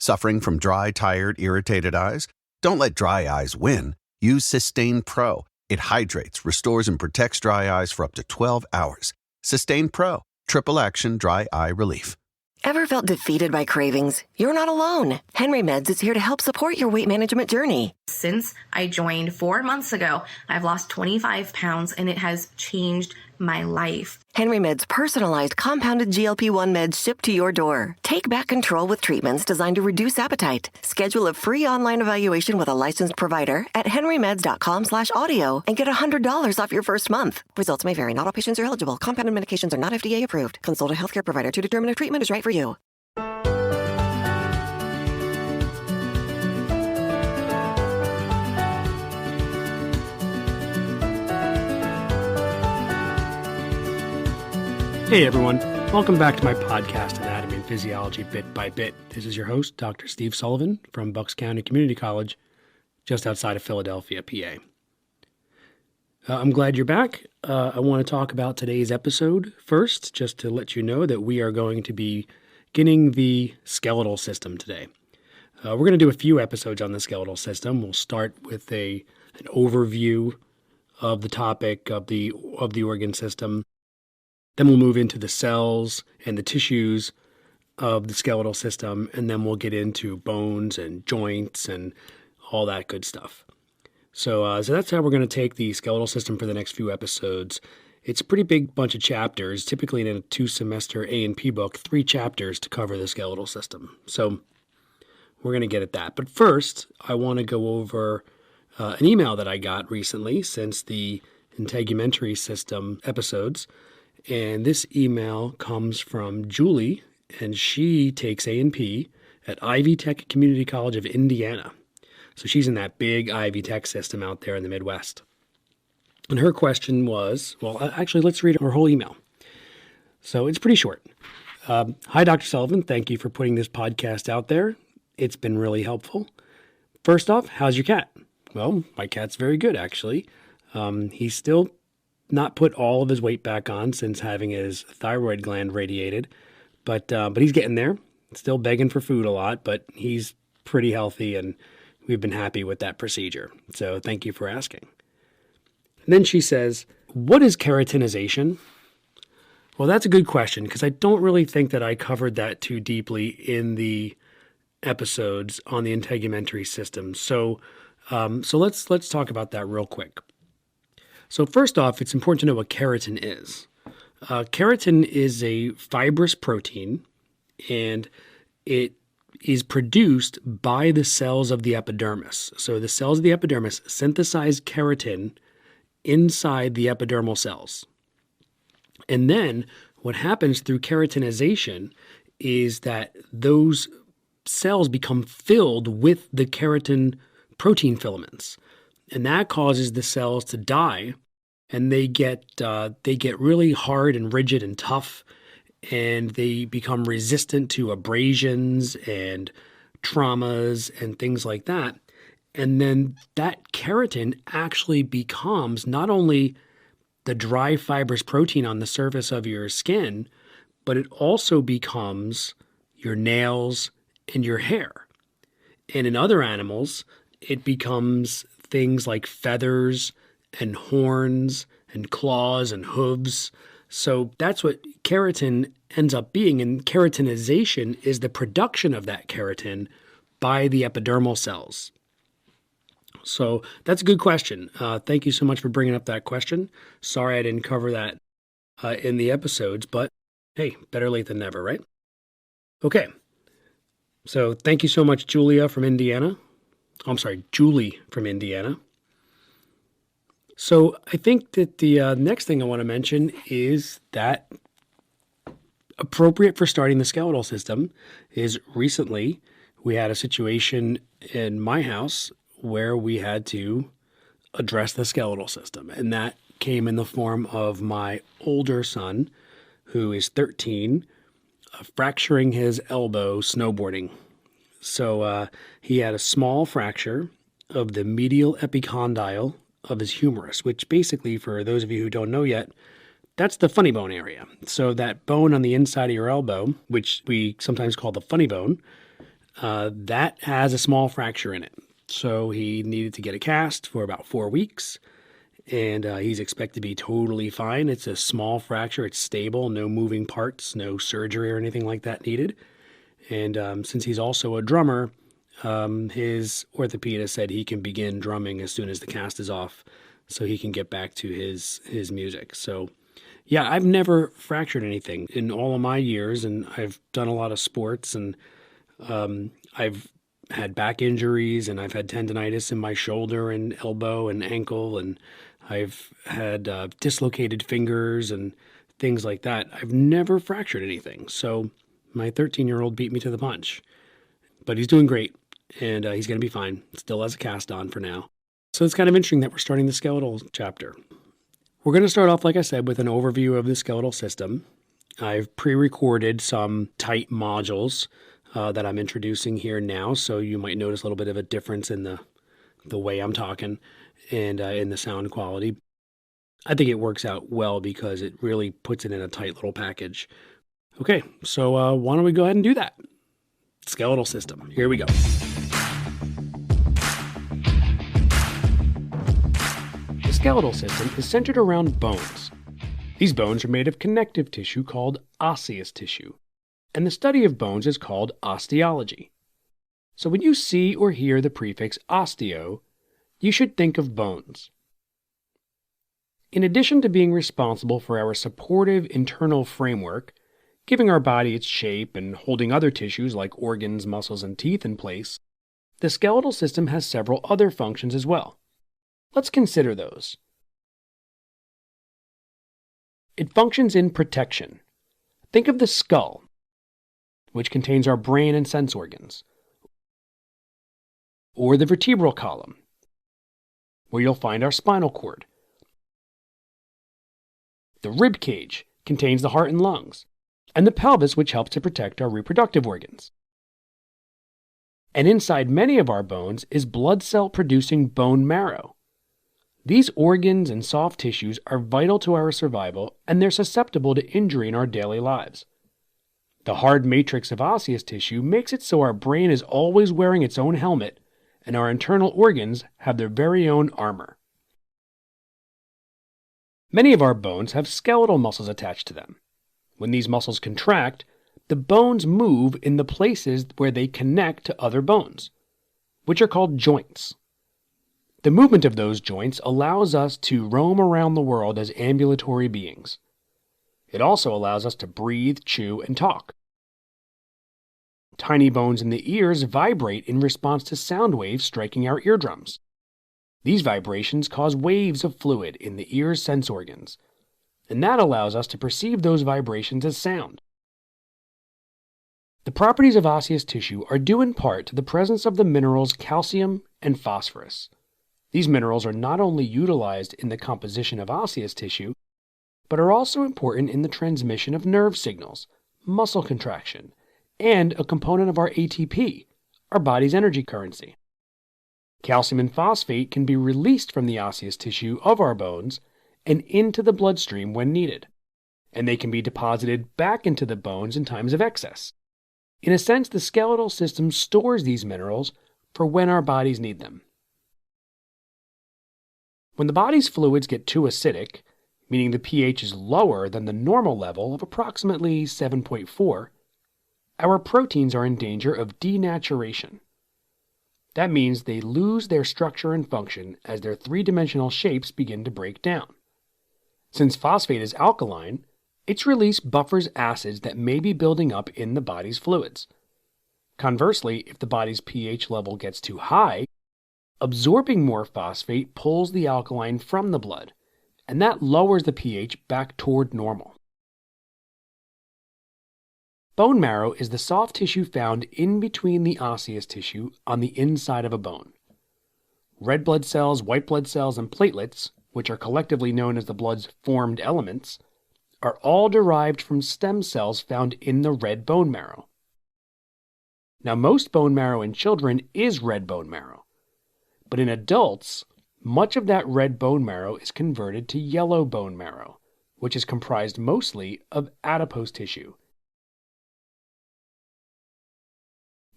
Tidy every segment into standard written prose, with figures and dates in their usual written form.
Suffering from dry, tired, irritated eyes? Don't let dry eyes win. Use Systane Pro. It hydrates, restores, and protects dry eyes for up to 12 hours. Systane Pro. Triple action dry eye relief. Ever felt defeated by cravings? You're not alone. Henry Meds is here to help support your weight management journey. Since I joined 4 months ago, I've lost 25 pounds and it has changed my life. Henry Meds' personalized compounded GLP-1 meds shipped to your door. Take back control with treatments designed to reduce appetite. Schedule a free online evaluation with a licensed provider at henrymeds.com/audio and get $100 off your first month. Results may vary. Not all patients are eligible. Compounded medications are not FDA approved. Consult a healthcare provider to determine if treatment is right for you. Hey everyone, welcome back to my podcast, Anatomy and Physiology Bit by Bit. This is your host, Dr. Steve Sullivan from Bucks County Community College, just outside of Philadelphia, PA. I'm glad you're back. I want to talk about today's episode first, just to let you know that we are going to be beginning the skeletal system today. We're going to do a few episodes on the skeletal system. We'll start with an overview of the topic of the organ system. Then we'll move into the cells and the tissues of the skeletal system, and then we'll get into bones and joints and all that good stuff. So that's how we're going to take the skeletal system for the next few episodes. It's a pretty big bunch of chapters, typically in a 2-semester A&P book, 3 chapters to cover the skeletal system. So we're going to get at that. But first, I want to go over an email that I got recently since the integumentary system episodes. And this email comes from Julie, and she takes A&P at Ivy Tech Community College of Indiana. So she's in that big Ivy Tech system out there in the Midwest. And her question was, well, actually, let's read her whole email. So it's pretty short. Hi, Dr. Sullivan. Thank you for putting this podcast out there. It's been really helpful. First off, how's your cat? Well, my cat's very good, actually. He's still not put all of his weight back on since having his thyroid gland radiated, but he's getting there. Still begging for food a lot, but he's pretty healthy, and we've been happy with that procedure. So thank you for asking. And then she says, what is keratinization? Well, that's a good question, because I don't really think that I covered that too deeply in the episodes on the integumentary system. So let's talk about that real quick. So first off, it's important to know what keratin is. Keratin is a fibrous protein, and it is produced by the cells of the epidermis. So the cells of the epidermis synthesize keratin inside the epidermal cells. And then what happens through keratinization is that those cells become filled with the keratin protein filaments. And that causes the cells to die, and they get really hard and rigid and tough, and they become resistant to abrasions and traumas and things like that. And then that keratin actually becomes not only the dry fibrous protein on the surface of your skin, but it also becomes your nails and your hair. And in other animals, it becomes things like feathers and horns and claws and hooves. So that's what keratin ends up being. And keratinization is the production of that keratin by the epidermal cells. So that's a good question. Thank you so much for bringing up that question. Sorry I didn't cover that in the episodes, but hey, better late than never, right? Okay. So thank you so much, Julie from Indiana. So I think that the next thing I want to mention is that appropriate for starting the skeletal system is recently we had a situation in my house where we had to address the skeletal system. And that came in the form of my older son, who is 13, fracturing his elbow snowboarding. So he had a small fracture of the medial epicondyle of his humerus, which basically, for those of you who don't know yet, that's the funny bone area. So that bone on the inside of your elbow, which we sometimes call the funny bone, That has a small fracture in it. So he needed to get a cast for about 4 weeks, and he's expected to be totally fine. It's a small fracture. It's stable, no moving parts, no surgery or anything like that needed. And since he's also a drummer, his orthopedist said he can begin drumming as soon as the cast is off so he can get back to his music. So, yeah, I've never fractured anything in all of my years, and I've done a lot of sports, and I've had back injuries, and I've had tendonitis in my shoulder and elbow and ankle, and I've had dislocated fingers and things like that. I've never fractured anything. So my 13-year-old beat me to the punch. But he's doing great, and he's going to be fine. Still has a cast on for now. So it's kind of interesting that we're starting the skeletal chapter. We're going to start off, like I said, with an overview of the skeletal system. I've pre-recorded some tight modules that I'm introducing here now, so you might notice a little bit of a difference in the way I'm talking and in the sound quality. I think it works out well because it really puts it in a tight little package. Okay, so why don't we go ahead and do that? Skeletal system. Here we go. The skeletal system is centered around bones. These bones are made of connective tissue called osseous tissue, and the study of bones is called osteology. So when you see or hear the prefix osteo, you should think of bones. In addition to being responsible for our supportive internal framework, giving our body its shape and holding other tissues like organs, muscles, and teeth in place, the skeletal system has several other functions as well. Let's consider those. It functions in protection. Think of the skull, which contains our brain and sense organs, or the vertebral column, where you'll find our spinal cord. The rib cage contains the heart and lungs, and the pelvis, which helps to protect our reproductive organs. And inside many of our bones is blood cell producing bone marrow. These organs and soft tissues are vital to our survival, and they're susceptible to injury in our daily lives. The hard matrix of osseous tissue makes it so our brain is always wearing its own helmet, and our internal organs have their very own armor. Many of our bones have skeletal muscles attached to them. When these muscles contract, the bones move in the places where they connect to other bones, which are called joints. The movement of those joints allows us to roam around the world as ambulatory beings. It also allows us to breathe, chew, and talk. Tiny bones in the ears vibrate in response to sound waves striking our eardrums. These vibrations cause waves of fluid in the ear's sense organs, and that allows us to perceive those vibrations as sound. The properties of osseous tissue are due in part to the presence of the minerals calcium and phosphorus. These minerals are not only utilized in the composition of osseous tissue, but are also important in the transmission of nerve signals, muscle contraction, and a component of our ATP, our body's energy currency. Calcium and phosphate can be released from the osseous tissue of our bones and into the bloodstream when needed, and they can be deposited back into the bones in times of excess. In a sense, the skeletal system stores these minerals for when our bodies need them. When the body's fluids get too acidic, meaning the pH is lower than the normal level of approximately 7.4, our proteins are in danger of denaturation. That means they lose their structure and function as their three-dimensional shapes begin to break down. Since phosphate is alkaline, its release buffers acids that may be building up in the body's fluids. Conversely, if the body's pH level gets too high, absorbing more phosphate pulls the alkaline from the blood, and that lowers the pH back toward normal. Bone marrow is the soft tissue found in between the osseous tissue on the inside of a bone. Red blood cells, white blood cells, and platelets, which are collectively known as the blood's formed elements, are all derived from stem cells found in the red bone marrow. Now, most bone marrow in children is red bone marrow, but in adults, much of that red bone marrow is converted to yellow bone marrow, which is comprised mostly of adipose tissue.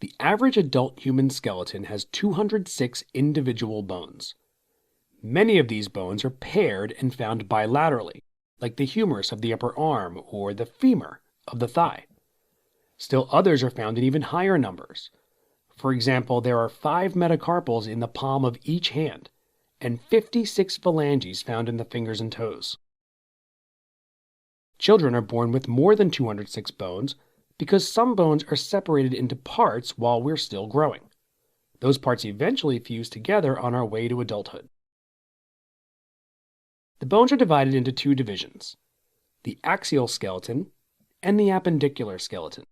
The average adult human skeleton has 206 individual bones. Many of these bones are paired and found bilaterally, like the humerus of the upper arm or the femur of the thigh. Still others are found in even higher numbers. For example, there are 5 metacarpals in the palm of each hand, and 56 phalanges found in the fingers and toes. Children are born with more than 206 bones because some bones are separated into parts while we're still growing. Those parts eventually fuse together on our way to adulthood. The bones are divided into 2 divisions, the axial skeleton and the appendicular skeleton.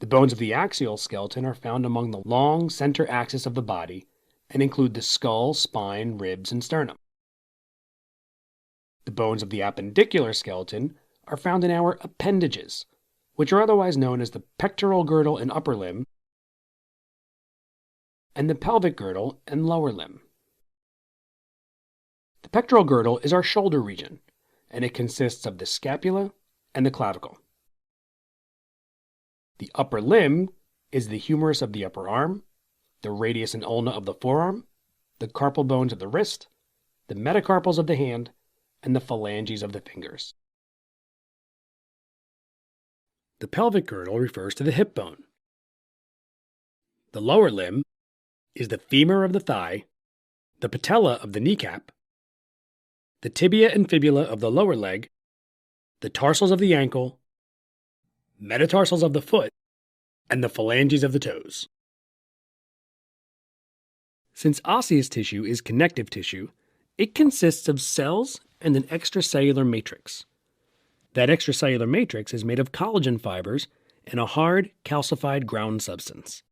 The bones of the axial skeleton are found among the long center axis of the body and include the skull, spine, ribs, and sternum. The bones of the appendicular skeleton are found in our appendages, which are otherwise known as the pectoral girdle and upper limb, and the pelvic girdle and lower limb. The pectoral girdle is our shoulder region, and it consists of the scapula and the clavicle. The upper limb is the humerus of the upper arm, the radius and ulna of the forearm, the carpal bones of the wrist, the metacarpals of the hand, and the phalanges of the fingers. The pelvic girdle refers to the hip bone. The lower limb is the femur of the thigh, the patella of the kneecap, the tibia and fibula of the lower leg, the tarsals of the ankle, metatarsals of the foot, and the phalanges of the toes. Since osseous tissue is connective tissue, it consists of cells and an extracellular matrix. That extracellular matrix is made of collagen fibers and a hard, calcified ground substance.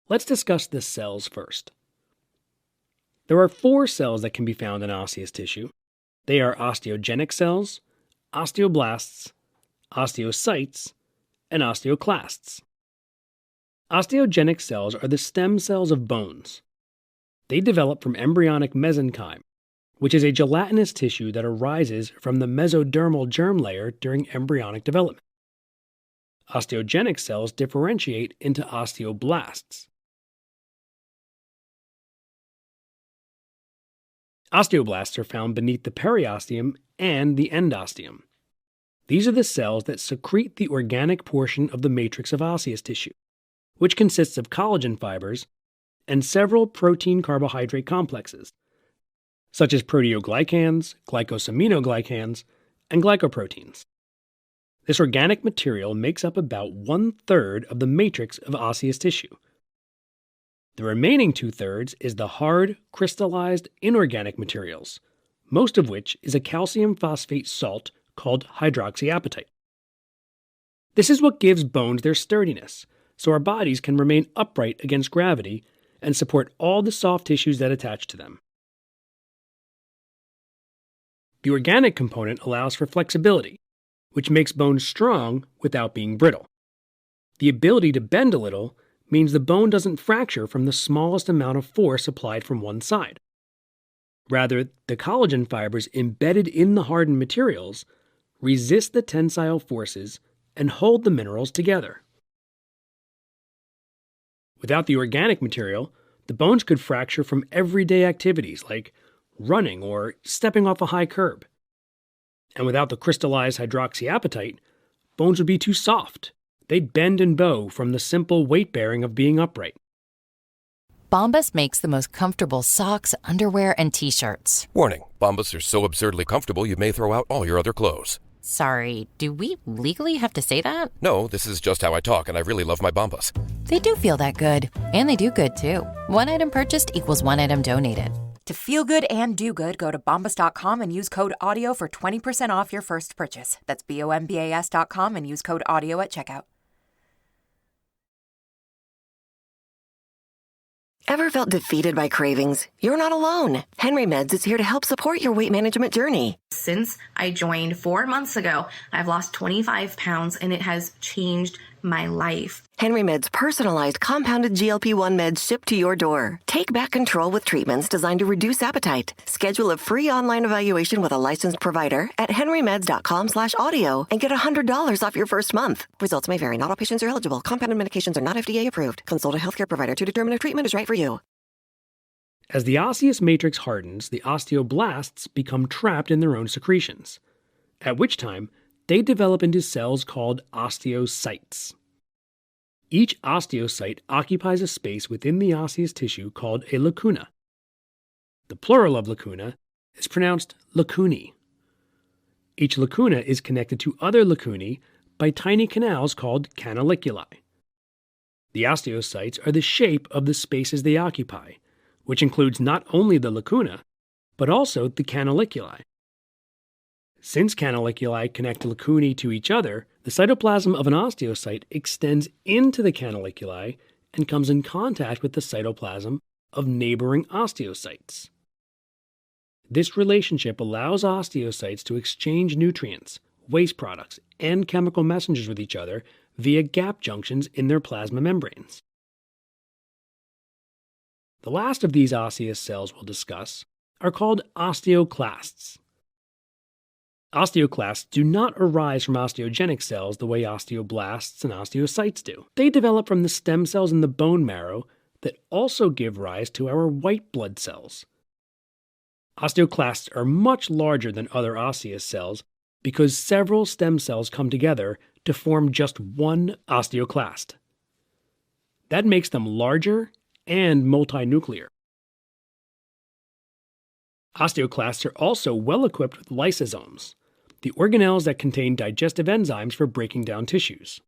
Let's discuss the cells first. There are 4 cells that can be found in osseous tissue. They are osteogenic cells, osteoblasts, osteocytes, and osteoclasts. Osteogenic cells are the stem cells of bones. They develop from embryonic mesenchyme, which is a gelatinous tissue that arises from the mesodermal germ layer during embryonic development. Osteogenic cells differentiate into osteoblasts. Osteoblasts are found beneath the periosteum and the endosteum. These are the cells that secrete the organic portion of the matrix of osseous tissue, which consists of collagen fibers and several protein-carbohydrate complexes, such as proteoglycans, glycosaminoglycans, and glycoproteins. This organic material makes up about 1/3 of the matrix of osseous tissue. The remaining 2/3 is the hard, crystallized, inorganic materials, most of which is a calcium phosphate salt called hydroxyapatite. This is what gives bones their sturdiness, so our bodies can remain upright against gravity and support all the soft tissues that attach to them. The organic component allows for flexibility, which makes bones strong without being brittle. The ability to bend a little means the bone doesn't fracture from the smallest amount of force applied from one side. Rather, the collagen fibers embedded in the hardened materials resist the tensile forces and hold the minerals together. Without the organic material, the bones could fracture from everyday activities like running or stepping off a high curb. And without the crystallized hydroxyapatite, bones would be too soft. They'd bend and bow from the simple weight bearing of being upright. Bombas makes the most comfortable socks, underwear, and T-shirts. Warning, Bombas are so absurdly comfortable you may throw out all your other clothes. Sorry, do we legally have to say that? No, this is just how I talk, and I really love my Bombas. They do feel that good. And they do good, too. One item purchased equals one item donated. To feel good and do good, go to bombas.com and use code AUDIO for 20% off your first purchase. That's BOMBAS.com and use code AUDIO at checkout. Ever felt defeated by cravings? You're not alone. Henry Meds is here to help support your weight management journey. Since I joined 4 months ago, I've lost 25 pounds and it has changed my life. Henry Med's personalized compounded GLP-1 meds shipped to your door. Take back control with treatments designed to reduce appetite. Schedule a free online evaluation with a licensed provider at henrymeds.com/audio and get $100 off your first month. Results may vary. Not all patients are eligible. Compounded medications are not FDA approved. Consult a healthcare provider to determine if treatment is right for you. As the osseous matrix hardens, the osteoblasts become trapped in their own secretions, at which time they develop into cells called osteocytes. Each osteocyte occupies a space within the osseous tissue called a lacuna. The plural of lacuna is pronounced lacunae. Each lacuna is connected to other lacunae by tiny canals called canaliculi. The osteocytes are the shape of the spaces they occupy, which includes not only the lacuna, but also the canaliculi. Since canaliculi connect lacunae to each other, the cytoplasm of an osteocyte extends into the canaliculi and comes in contact with the cytoplasm of neighboring osteocytes. This relationship allows osteocytes to exchange nutrients, waste products, and chemical messengers with each other via gap junctions in their plasma membranes. The last of these osseous cells we'll discuss are called osteoclasts. Osteoclasts do not arise from osteogenic cells the way osteoblasts and osteocytes do. They develop from the stem cells in the bone marrow that also give rise to our white blood cells. Osteoclasts are much larger than other osseous cells because several stem cells come together to form just one osteoclast. That makes them larger and multinuclear. Osteoclasts are also well equipped with lysosomes, the organelles that contain digestive enzymes for breaking down tissues.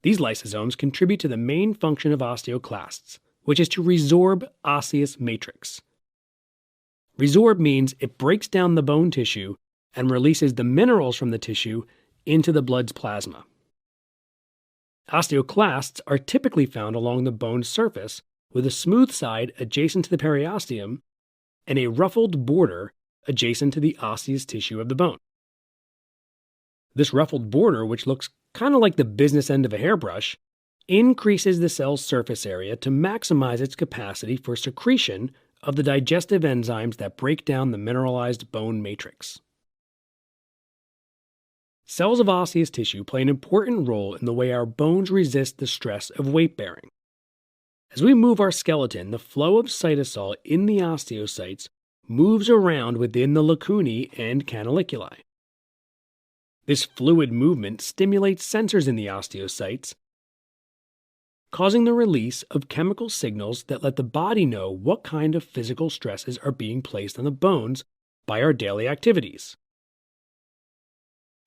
These lysosomes contribute to the main function of osteoclasts, which is to resorb osseous matrix. Resorb means it breaks down the bone tissue and releases the minerals from the tissue into the blood's plasma. Osteoclasts are typically found along the bone's surface with a smooth side adjacent to the periosteum and a ruffled border adjacent to the osseous tissue of the bone. This ruffled border, which looks kind of like the business end of a hairbrush, increases the cell's surface area to maximize its capacity for secretion of the digestive enzymes that break down the mineralized bone matrix. Cells of osseous tissue play an important role in the way our bones resist the stress of weight bearing. As we move our skeleton, the flow of cytosol in the osteocytes moves around within the lacunae and canaliculi. This fluid movement stimulates sensors in the osteocytes, causing the release of chemical signals that let the body know what kind of physical stresses are being placed on the bones by our daily activities.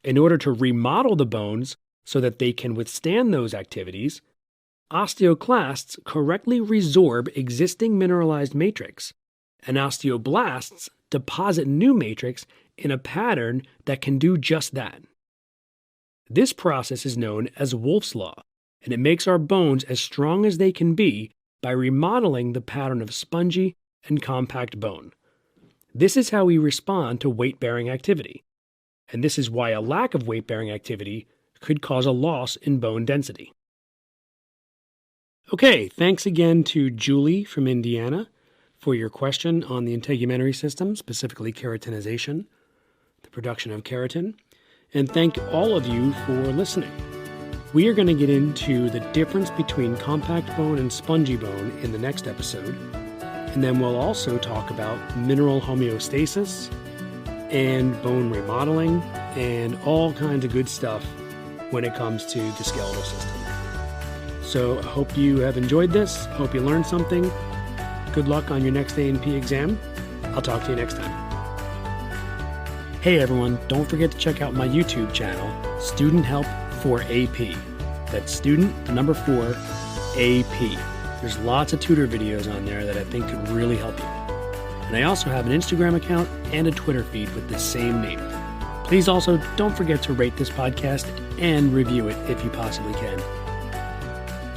In order to remodel the bones so that they can withstand those activities, osteoclasts correctly resorb existing mineralized matrix, and osteoblasts deposit new matrix in a pattern that can do just that. This process is known as Wolff's Law, and it makes our bones as strong as they can be by remodeling the pattern of spongy and compact bone. This is how we respond to weight-bearing activity, and this is why a lack of weight-bearing activity could cause a loss in bone density. Okay, thanks again to Julie from Indiana for your question on the integumentary system, specifically keratinization, the production of keratin, and thank all of you for listening. We are going to get into the difference between compact bone and spongy bone in the next episode, and then we'll also talk about mineral homeostasis and bone remodeling and all kinds of good stuff when it comes to the skeletal system. So I hope you have enjoyed this. I hope you learned something. Good luck on your next A&P exam. I'll talk to you next time. Hey everyone, don't forget to check out my YouTube channel, Student Help for AP. That's student, the number 4, AP. There's lots of tutor videos on there that I think could really help you. And I also have an Instagram account and a Twitter feed with the same name. Please also don't forget to rate this podcast and review it if you possibly can.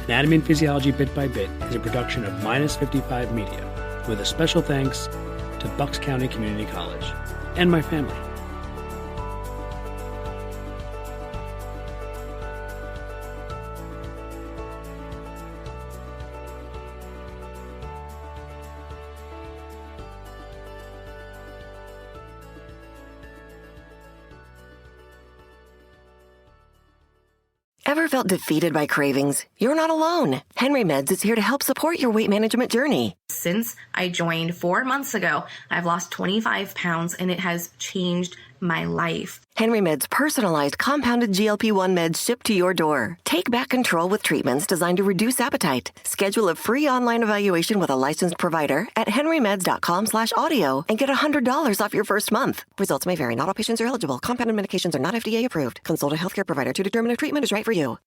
Anatomy and Physiology Bit by Bit is a production of Minus 55 Media, with a special thanks to Bucks County Community College and my family. Ever felt defeated by cravings? You're not alone. Henry Meds is here to help support your weight management journey. Since I joined 4 months ago, I've lost 25 pounds and it has changed my life. Henry Meds' personalized compounded GLP-1 meds shipped to your door. Take back control with treatments designed to reduce appetite. Schedule a free online evaluation with a licensed provider at henrymeds.com/audio and get $100 off your first month. Results may vary. Not all patients are eligible. Compounded medications are not FDA approved. Consult a healthcare provider to determine if treatment is right for you.